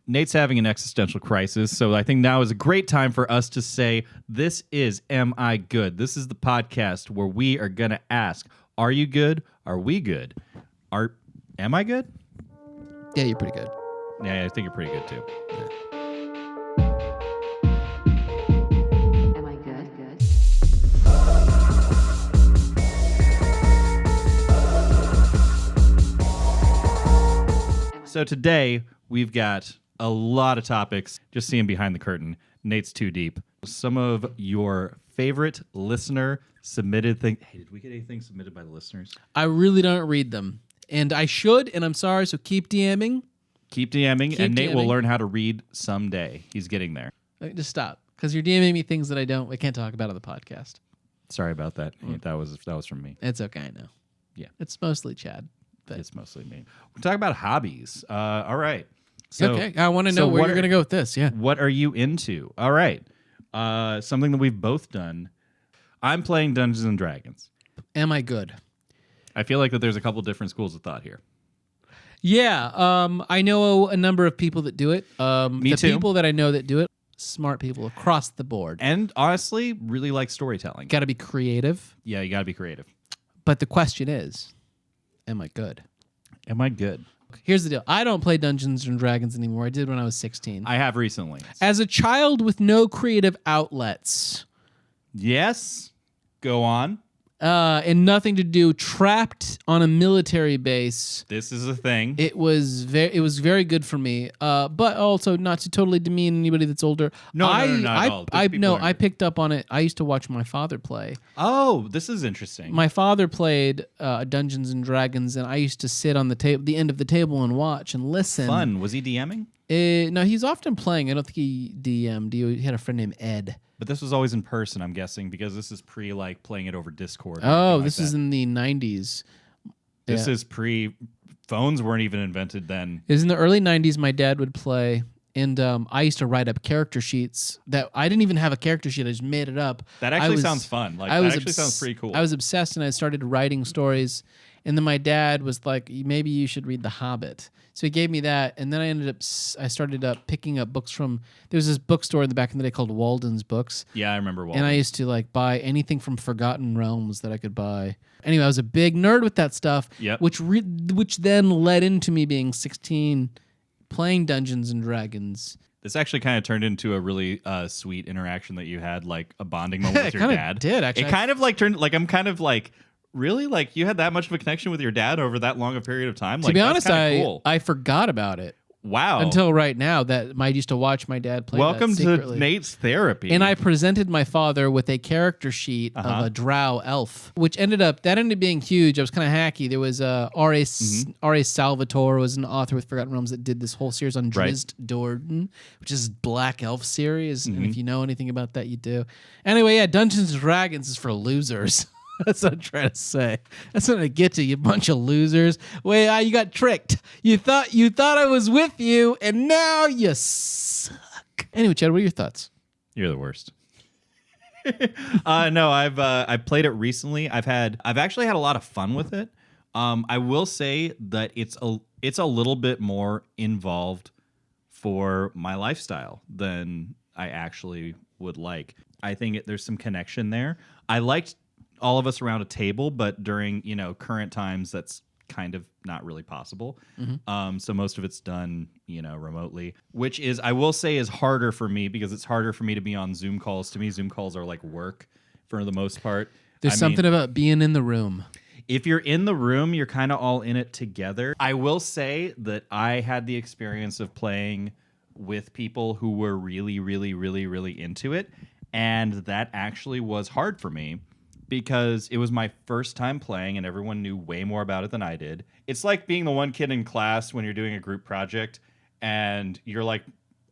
Nate's having an existential crisis, so I think now is a great time for us to say, this is Am I Good? This is the podcast where we are going to ask, are you good? Are we good? Am I good? Yeah, you're pretty good. Yeah, I think you're pretty good too. Yeah. Am I good? So today, we've got a lot of topics. Just seeing behind the curtain, Nate's too deep. Some of your favorite listener submitted things. Hey, did we get anything submitted by the listeners? I really don't read them. And I should, and I'm sorry, so keep DMing. Keep DMing, and Nate DMing. will learn how to read someday. He's getting there. Just stop, because you're DMing me things that I can't talk about on the podcast. Sorry about that. That was from me. It's okay, I know. Yeah. It's mostly Chad. But It's mostly me. We're talking about hobbies. All right. So, okay, I want to know where you're going to go with this. Yeah. What are you into? All right. Something that we've both done. I'm playing Dungeons and Dragons. Am I good? I feel like that there's a couple different schools of thought here. Yeah. I know a number of people that do it. Me the too. people that I know that do it, smart people across the board. And honestly, really like storytelling. Got to be creative. Yeah, you got to be creative. But the question is, am I good? Am I good? Here's the deal. I don't play Dungeons and Dragons anymore. I did when I was 16. I have recently. As a child with no creative outlets Yes. Go on. and nothing to do, trapped on a military base, This is a thing. it was very good for me. But also not to totally demean anybody that's older. No, not at all. There's people I picked up on it. I used to watch my father play. Oh, this is interesting. My father played Dungeons and Dragons, and I used to sit on the end of the table and watch and listen. Fun. Was he DMing? No, he's often playing. I don't think he DM'd. He had a friend named Ed. But this was always in person, I'm guessing, because this is pre like playing it over Discord. or Oh, anything this like is that. in the 90s. This Yeah. is pre phones weren't even invented then. It was in the early 90s. My dad would play, and I used to write up character sheets that I didn't even have a character sheet. I just made it up. That I actually was- sounds fun. Like I that was actually sounds pretty cool. I was obsessed, and I started writing stories. And then my dad was like, "Maybe you should read The Hobbit." So he gave me that, and then I started picking up books from. There was this bookstore in the back in the day called Walden's Books, Yeah, I remember Walden. and I used to like buy anything from Forgotten Realms that I could buy. Anyway, I was a big nerd with that stuff. Yep. Which then led into me being 16, playing Dungeons and Dragons. This actually kind of turned into a really sweet interaction that you had, like a bonding moment with It your kinda dad. did, actually. It kind of like turned like I'm kind of like really like you had that much of a connection with your dad over that long a period of time. To Like, be that's honest, kinda cool. I forgot about it Wow. until right now that I used to watch my dad play. Welcome that to secretly. Nate's therapy. And I presented my father with a character sheet of a drow elf, which ended up being huge. I was kind of hacky. There was R.A. Salvatore was an author with Forgotten Realms that did this whole series on Right. Drizzt Do'Urden, which is Black Elf series. And if you know anything about that, you do. Anyway, yeah, Dungeons and Dragons is for losers. That's what I'm trying to say. That's what I get to you, bunch of losers. Wait, you got tricked. You thought I was with you, and now you suck. Anyway, Chad, what are your thoughts? You're the worst. No, I've played it recently. I've actually had a lot of fun with it. I will say that it's a little bit more involved for my lifestyle than I actually would like. I think there's some connection there. I liked all of us around a table, but during current times, that's kind of not really possible. So most of it's done remotely, which is, I will say, is harder for me because it's harder for me to be on Zoom calls. To me, Zoom calls are like work for the most part. There's something about being in the room. If you're in the room, you're kind of all in it together. I will say that I had the experience of playing with people who were really, really, really, really into it. And that actually was hard for me because it was my first time playing and everyone knew way more about it than I did. It's like being the one kid in class when you're doing a group project and you're like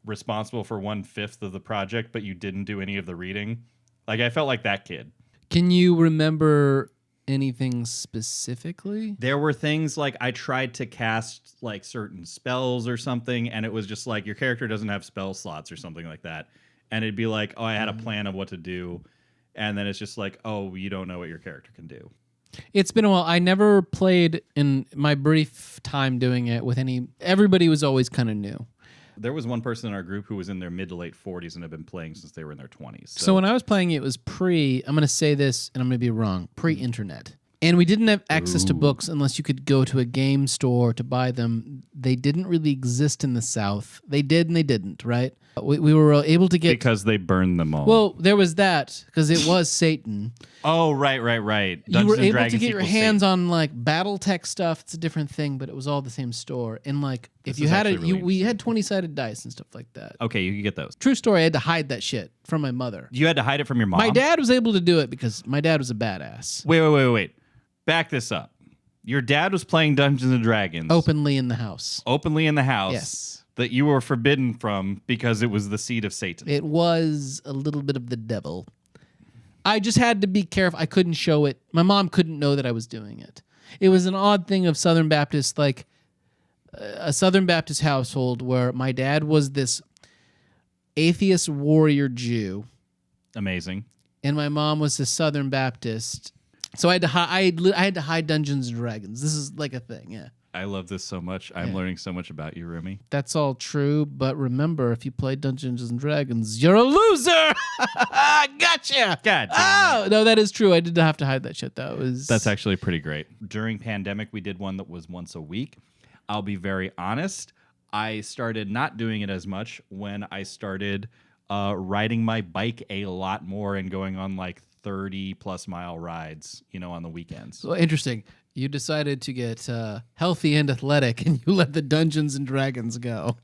responsible for 1/5 of the project, but you didn't do any of the reading. Like I felt like that kid. Can you remember anything specifically? There were things like I tried to cast like certain spells or something, and it was just like your character doesn't have spell slots or something like that. And it'd be like, oh, I had a plan of what to do. And then it's just like, oh, you don't know what your character can do. It's been a while. I never played in my brief time doing it with everybody was always kind of new. There was one person in our group who was in their mid to late 40s and had been playing since they were in their 20s. So when I was playing, it was I'm going to say this and I'm going to be wrong, pre-internet. And we didn't have access to books unless you could go to a game store to buy them. They didn't really exist in the South. They did and they didn't, right? We were able to get... Because they burned them all. Well, there was that, because it was Satan. Oh, right. You Dungeons were and able Dragons to get your equals hands Satan. on like BattleTech stuff. It's a different thing, but it was all the same store. And like, if This you is had actually really we had 20-sided dice and stuff like that. Okay, you can get those. True story. I had to hide that shit from my mother. You had to hide it from your mom? My dad was able to do it because my dad was a badass. Wait. Back this up. Your dad was playing Dungeons and Dragons. Openly in the house. Openly in the house. Yes. That you were forbidden from because it was the seed of Satan. It was a little bit of the devil. I just had to be careful. I couldn't show it. My mom couldn't know that I was doing it. It was an odd thing of Southern Baptist, like a Southern Baptist household where my dad was this atheist warrior Jew. Amazing. And my mom was a Southern Baptist. So I had to hide Dungeons and Dragons. This is like a thing, yeah. I love this so much. I'm learning so much about you, Rumi. That's all true, but remember, if you play Dungeons and Dragons, you're a loser. Gotcha. God damn Oh no, that is true. I did have to hide that shit though. That's actually pretty great. During pandemic, we did one that was once a week. I'll be very honest. I started not doing it as much when I started riding my bike a lot more and going on like 30-plus mile rides, on the weekends. so interesting. You decided to get healthy and athletic, and you let the Dungeons and Dragons go.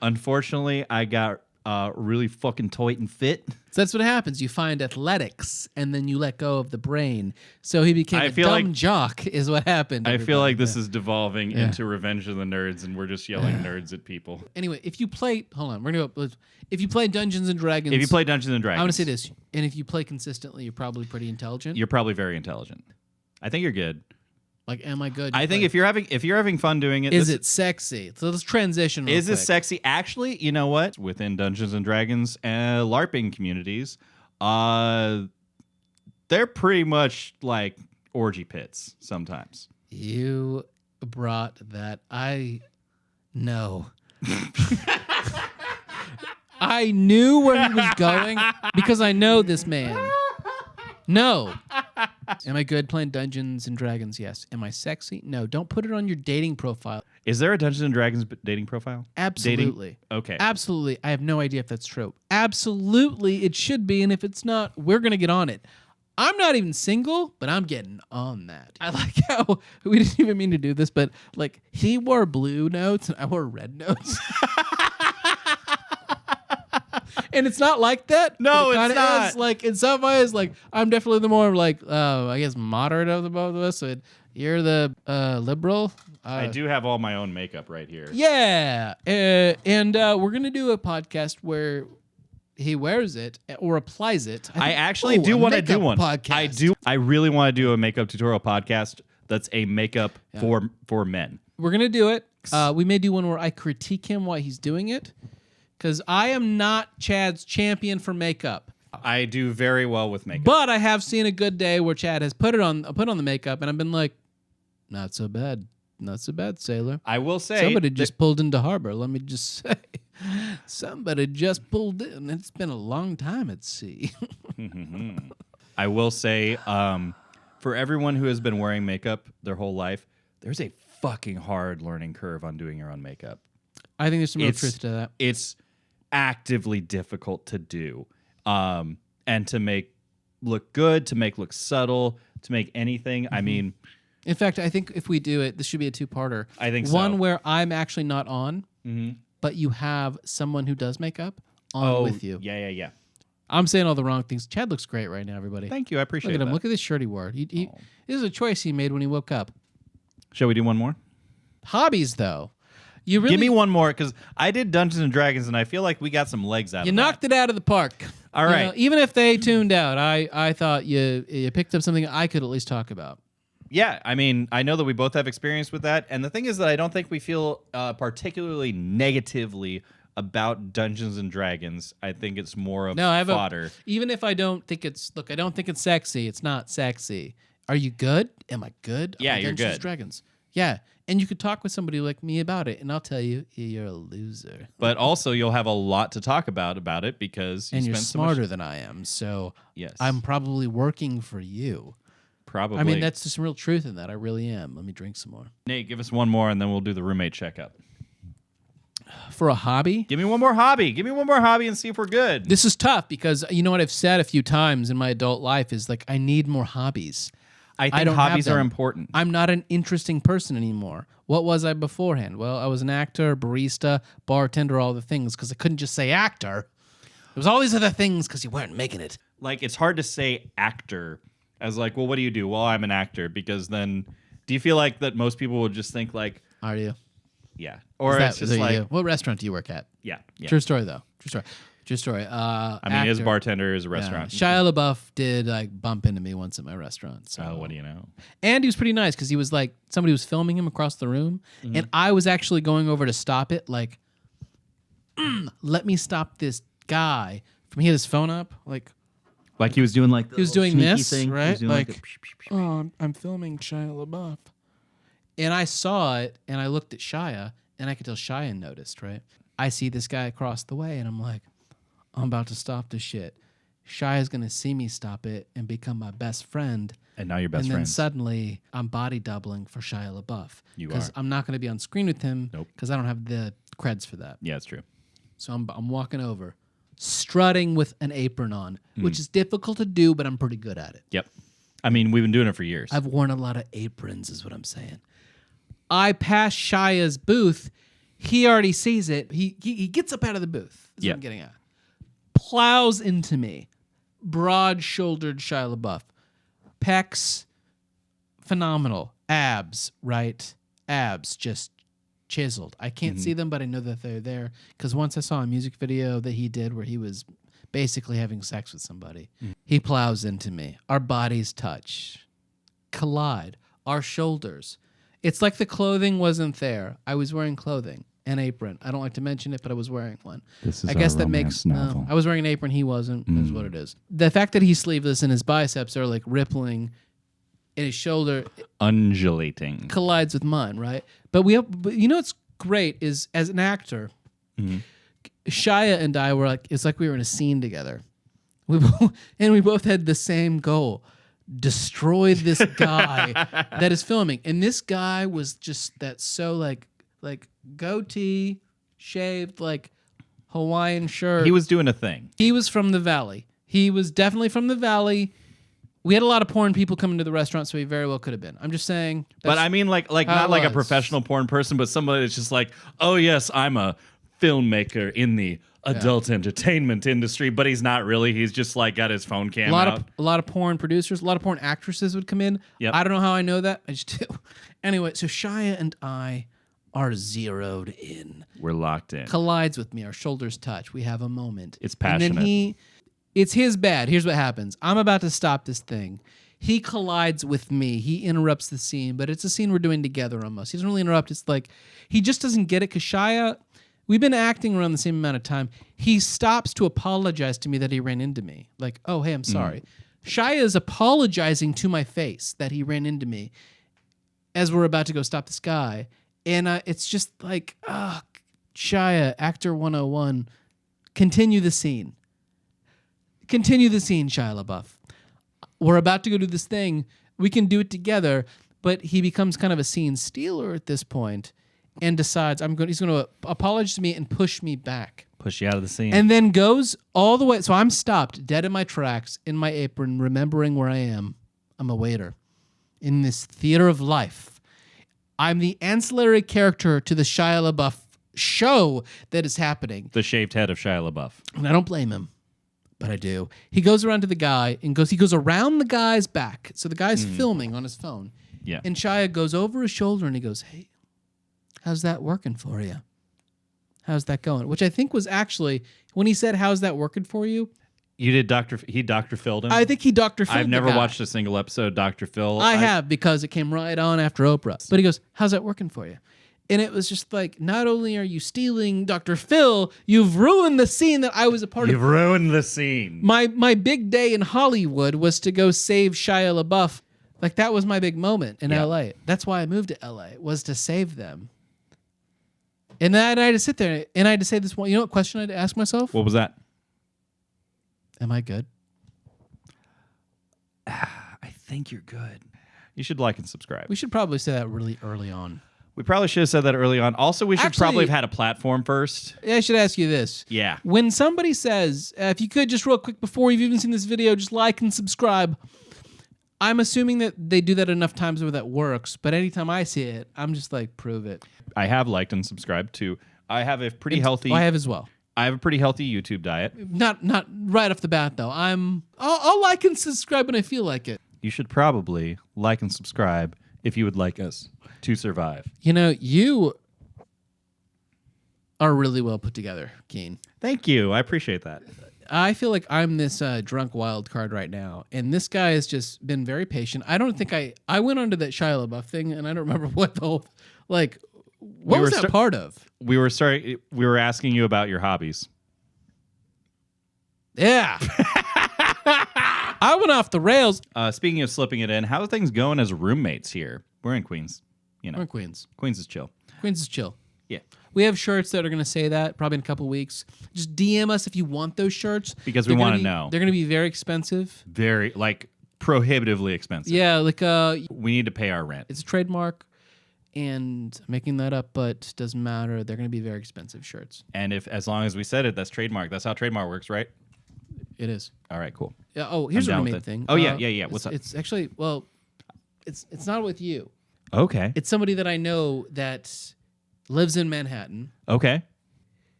Unfortunately, I got really fucking tight and fit. So that's what happens. You find athletics, and then you let go of the brain. So he became I a feel dumb like- jock, is what happened. I feel everybody. like this is devolving Yeah. into Revenge of the Nerds, and we're just yelling nerds at people. Anyway, if you play, hold on, we're gonna go. If you play Dungeons and Dragons, If you play Dungeons and Dragons, I want to say this, and if you play consistently, you're probably pretty intelligent. you're probably very intelligent. I think you're good. Like, am I good? I think if you're having fun doing it, is it sexy? So let's transition. Real Is this quick. sexy? Actually, you know what? Within Dungeons and Dragons LARPing communities, they're pretty much like orgy pits sometimes. You brought that. I know. I knew where he was going because I know this man. No. Am I good playing Dungeons and Dragons? Yes. Am I sexy? No. Don't put it on your dating profile. Is there a Dungeons and Dragons dating profile? Absolutely. Dating? Okay. Absolutely. I have no idea if that's true. Absolutely, it should be. And if it's not, we're going to get on it. I'm not even single, but I'm getting on that. I like how we didn't even mean to do this, but like he wore blue notes and I wore red notes. And it's not like that. No, but it it's kinda not. Is. Like in some ways, like I'm definitely the more like I guess moderate of the both of us. So you're the liberal. I do have all my own makeup right here. Yeah, and we're gonna do a podcast where he wears it or applies it. I actually do want to do one. Podcast. I do. I really want to do a makeup tutorial podcast that's a makeup for men. We're gonna do it. We may do one where I critique him while he's doing it, because I am not Chad's champion for makeup. I do very well with makeup. But I have seen a good day where Chad has put on the makeup, and I've been like, not so bad, sailor. I will say Somebody just pulled into harbor. Let me just say, somebody just pulled in. It's been a long time at sea. I will say, for everyone who has been wearing makeup their whole life, there's a fucking hard learning curve on doing your own makeup. I think there's some real It's- truth to that. It's actively difficult to do, and to make look good, to make look subtle, to make anything. I mean, In fact, I think if we do it, this should be a two-parter. I think so. One where I'm actually not on, but you have someone who does makeup on with you. Yeah. I'm saying all the wrong things. Chad looks great right now, everybody. Thank you. I appreciate Look at him. that. Look at this shirt he wore. This is a choice he made when he woke up. Shall we do one more? Hobbies, though. You really Give me one more, because I did Dungeons and Dragons, and I feel like we got some legs out You of knocked it out of the park. All You right. know, even if they tuned out, I thought you picked up something I could at least talk about. Yeah, I mean, I know that we both have experience with that, and the thing is that I don't think we feel particularly negatively about Dungeons and Dragons. I think it's more of No, I have fodder. Even if I don't think it's I don't think it's sexy. It's not sexy. Are you good? Am I good? Yeah, Am I you're Dungeons good. and Dragons. Yeah, And you could talk with somebody like me about it, and I'll tell you, you're a loser. But also, you'll have a lot to talk about it because you And you're spent smarter than I am, so Yes. I'm probably working for you. Probably. I mean, that's just some real truth in that. I really am. Let me drink some more. Nate, give us one more, and then we'll do the roommate checkup. For a hobby? Give me one more hobby. Give me one more hobby and see if we're good. This is tough because you know what I've said a few times in my adult life is like I need more hobbies. I think don't have hobbies are them. important. I'm not an interesting person anymore. What was I beforehand? Well, I was an actor, barista, bartender, all the things because I couldn't just say actor. It was all these other things because you weren't making it. Like, it's hard to say actor as like, well, what do you do? Well, I'm an actor, because then do you feel like that most people would just think like, Are you? yeah. Or it's just like, what restaurant do you work at? yeah. True story though. True story. I mean, his actor. bartender is a restaurant. Shia LaBeouf did like bump into me once at my restaurant. So. Oh, what do you know? And he was pretty nice because he was like, somebody was filming him across the room, Mm-hmm. and I was actually going over to stop it. Like, let me stop this guy from. He had his phone up, like Like he was doing like he was doing this, thing. He right? was doing Like, oh, I'm filming Shia LaBeouf, and I saw it, and I looked at Shia, and I could tell Shia noticed. Right? I see this guy across the way, and I'm like, I'm about to stop this shit. Shia's gonna see me stop it and become my best friend. and now you're best and then friends. suddenly I'm body doubling for Shia LaBeouf. You Because are. I'm not going to be on screen with him Nope. because I don't have the creds for that. Yeah, it's true. So I'm walking over, strutting with an apron on, Hmm. which is difficult to do, but I'm pretty good at it. Yep. I mean, we've been doing it for years. I've worn a lot of aprons is what I'm saying. I pass Shia's booth. He already sees it. He gets up out of the booth. That's Yeah. what I'm getting at. Plows into me. Broad-shouldered Shia LaBeouf. Pecs, phenomenal. Abs, right? Abs, just chiseled. I can't see them, but I know that they're there. Because once I saw a music video that he did where he was basically having sex with somebody. He plows into me. Our bodies touch, collide, our shoulders. It's like the clothing wasn't there. I was wearing clothing, an apron. I don't like to mention it, but I was wearing one. This is I guess our that makes romance novel. I was wearing an apron. He wasn't. Is what it is. The fact that he's sleeveless and his biceps are like rippling, and his shoulder Undulating. collides with mine, right? But but you know what's great is as an actor, Shia and I were like, it's like we were in a scene together. We both had the same goal: destroy this guy that is filming. And this guy was just that so like goatee, shaved, like Hawaiian shirt. He was doing a thing. He was from the Valley. He was definitely from the Valley. We had a lot of porn people coming to the restaurant, so he very well could have been. I'm just saying. But I mean, like how not it like a was. professional porn person, but somebody that's just like, oh yes, I'm a filmmaker in the adult entertainment industry, but he's not really. He's just like got his phone cam out. a lot of porn producers, a lot of porn actresses would come in. Yep. I don't know how I know that. I just do. Anyway, so Shia and I are zeroed in. We're locked in. Collides with me. Our shoulders touch. We have a moment. It's And then passionate. it's his bad. Here's what happens. I'm about to stop this thing. He collides with me. He interrupts the scene, but it's a scene we're doing together almost. He doesn't really interrupt. It's like he just doesn't get it because Shia, we've been acting around the same amount of time. He stops to apologize to me that he ran into me. Like, oh, hey, I'm sorry. Shia is apologizing to my face that he ran into me as we're about to go stop this guy. And it's just like, Shia, actor 101, continue the scene. Continue the scene, Shia LaBeouf. We're about to go do this thing. We can do it together, but he becomes kind of a scene stealer at this point and decides he's going to apologize to me and push me back. Push you out of the scene. And then goes all the way. So I'm stopped dead in my tracks in my apron, remembering where I am. I'm a waiter in this theater of life. I'm the ancillary character to the Shia LaBeouf show that is happening. the shaved head of Shia LaBeouf. And I don't blame him, but I do. He goes around to the guy and he goes around the guy's back. So the guy's filming on his phone. Yeah. And Shia goes over his shoulder and he goes, hey, how's that working for you? How's that going? Which I think was actually, when he said, how's that working for you? You did Dr. Phil'd him? I think he Dr. Phil. I've never watched a single episode of Dr. Phil. I have because it came right on after Oprah. But he goes, how's that working for you? And it was just like, not only are you stealing Dr. Phil, you've ruined the scene that I was a part You've of. ruined the scene. My big day in Hollywood was to go save Shia LaBeouf Like that was my big moment in Yeah. LA. That's why I moved to LA, was to save them. And then I had to sit there and I had to say this one. You know what question I had to ask myself? What was that? Am I good? I think you're good. You should like and subscribe. We should probably say that really early on. We probably should have said that early on. Also, we should Actually- probably have had a platform first. I should ask you this. Yeah. When somebody says, if you could just real quick before you've even seen this video, just like and subscribe, I'm assuming that they do that enough times where that works. But anytime I see it, I'm just like, prove it. I have liked and subscribed to. I have a pretty healthy. I have as well. I have a pretty healthy YouTube diet. Not right off the bat though. I'll like and subscribe when I feel like it. You should probably like and subscribe if you would like us to survive. You know, you are really well put together, Keen. Thank you. I appreciate that. I feel like I'm this drunk wild card right now, and this guy has just been very patient. I don't think I went onto that Shia Labeouf thing, and I don't remember what the whole what was that part of? We were asking you about your hobbies. Yeah. I went off the rails. Speaking of slipping it in, how are things going as roommates here? We're in Queens. You know, We're in Queens. Queens is chill. Queens is chill. Yeah. We have shirts that are going to say that probably in a couple weeks. Just DM us if you want those shirts. Because we They're wanna gonna be- know. They're going to be very expensive. Very, prohibitively expensive. Yeah, like We need to pay our rent. it's a trademark, and I'm making that up, but doesn't matter. They're going to be very expensive shirts. And as long as we said it, that's trademark. That's how trademark works, right? It is. All right, cool. Yeah. Oh, here's a down with roommate it. thing. Oh, yeah. What's up? It's actually it's not with you. Okay. It's somebody that I know that lives in Manhattan. Okay.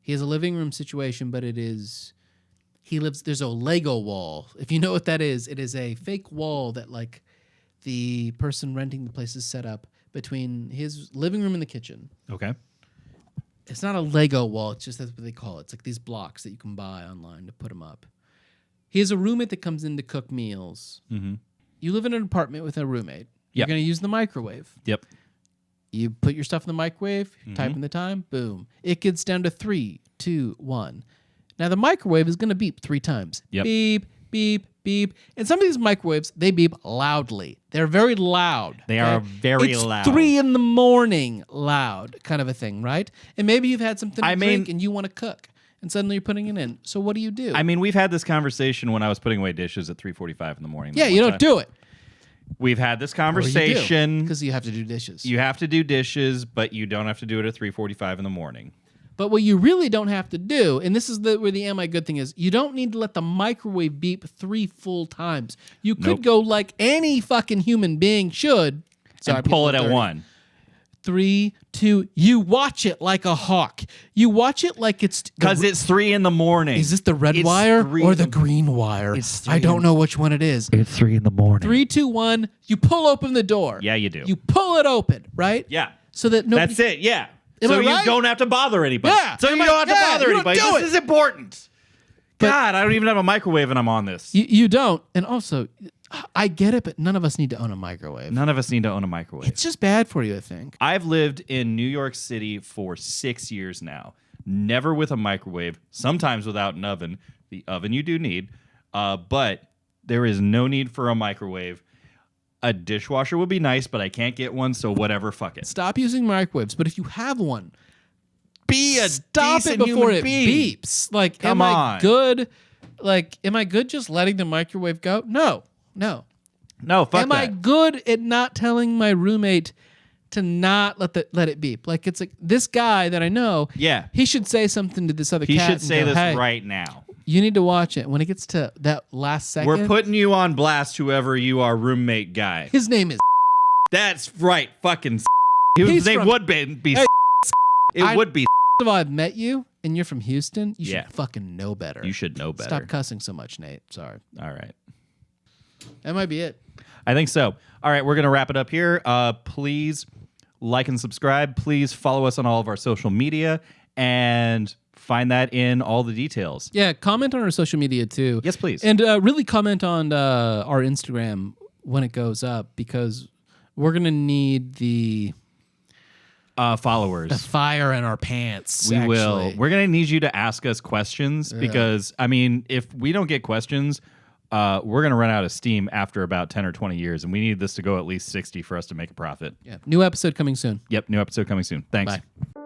He has a living room situation, but there's a Lego wall. If you know what that is, it is a fake wall that like the person renting the place has set up between his living room and the kitchen. Okay. It's not a Lego wall. It's just that's what they call it. It's like these blocks that you can buy online to put them up. He has a roommate that comes in to cook meals. Mm-hmm. You live in an apartment with a roommate. You're Yep. going to use the microwave. Yep. You put your stuff in the microwave, Mm-hmm. type in the time, boom. It gets down to 3, 2, 1. Now the microwave is going to beep 3 times. Yep. Beep, beep, beep. And some of these microwaves, they beep loudly. They're very loud. They are very it's loud. 3 in the morning loud kind of a thing, right? And maybe you've had something to I drink mean- and you want to cook. And suddenly you're putting it in. So what do you do? I mean, we've had this conversation when I was putting away dishes at 3:45 in the morning. yeah, you don't do it. We've had this conversation. Because you have to do dishes. You have to do dishes, but you don't have to do it at 3:45 in the morning. But what you really don't have to do, and this is where the am I good thing is, you don't need to let the microwave beep 3 full times. You could Nope. go like any fucking human being should. Sorry, And pull people it are at dirty. 1. 3, 2. You watch it like a hawk. You watch it like it's Because it's 3 in the morning. Is this the red It's wire 3 or in the green wire? It's I 3 don't know which one it is. It's 3 in the morning. 3, 2, 1. You pull open the door. Yeah, you do. You pull it open, right? Yeah. So that nobody. That's it. Yeah. Am so I you right? don't have to bother anybody. Yeah. So Am you I- don't have to yeah, bother you don't anybody. do This it. is important. But- God, I don't even have a microwave and I'm on this. You don't. And also, I get it, but none of us need to own a microwave. None of us need to own a microwave. It's just bad for you, I think. I've lived in New York City for 6 years now. Never with a microwave, sometimes without an oven. The oven you do need, but there is no need for a microwave. A dishwasher would be nice, but I can't get one, so whatever, fuck it. Stop using microwaves, but if you have one, Be a stop it decent before human it being. beeps. Like, Come am I on. good? Like, am I good just letting the microwave go? No. No, fuck Am that. I good at not telling my roommate to not let it beep? Like, it's like this guy that I know. Yeah. He should say something to this other He cat. should and say go, this "Hey, right now. You need to watch it. When it gets to that last second, We're putting you on blast, whoever you are, roommate guy. his name is. That's right, fucking. He's His name from- would be. Hey, It would be. First of all, I've met you, and you're from Houston. You Yeah. should fucking know better. You should know better. Stop cussing so much, Nate. Sorry. All right. That might be it. I think so. All right, we're going to wrap it up here. Please like and subscribe. Please follow us on all of our social media and find that in all the details. Yeah, comment on our social media too. Yes, please. And really comment on our Instagram when it goes up, because we're going to need the Followers. fire in our pants. We will. actually. We're going to need you to ask us questions because, I mean, if we don't get questions, we're going to run out of steam after about 10 or 20 years, and we need this to go at least 60 for us to make a profit. Yeah. New episode coming soon. Yep, new episode coming soon. Thanks. Bye.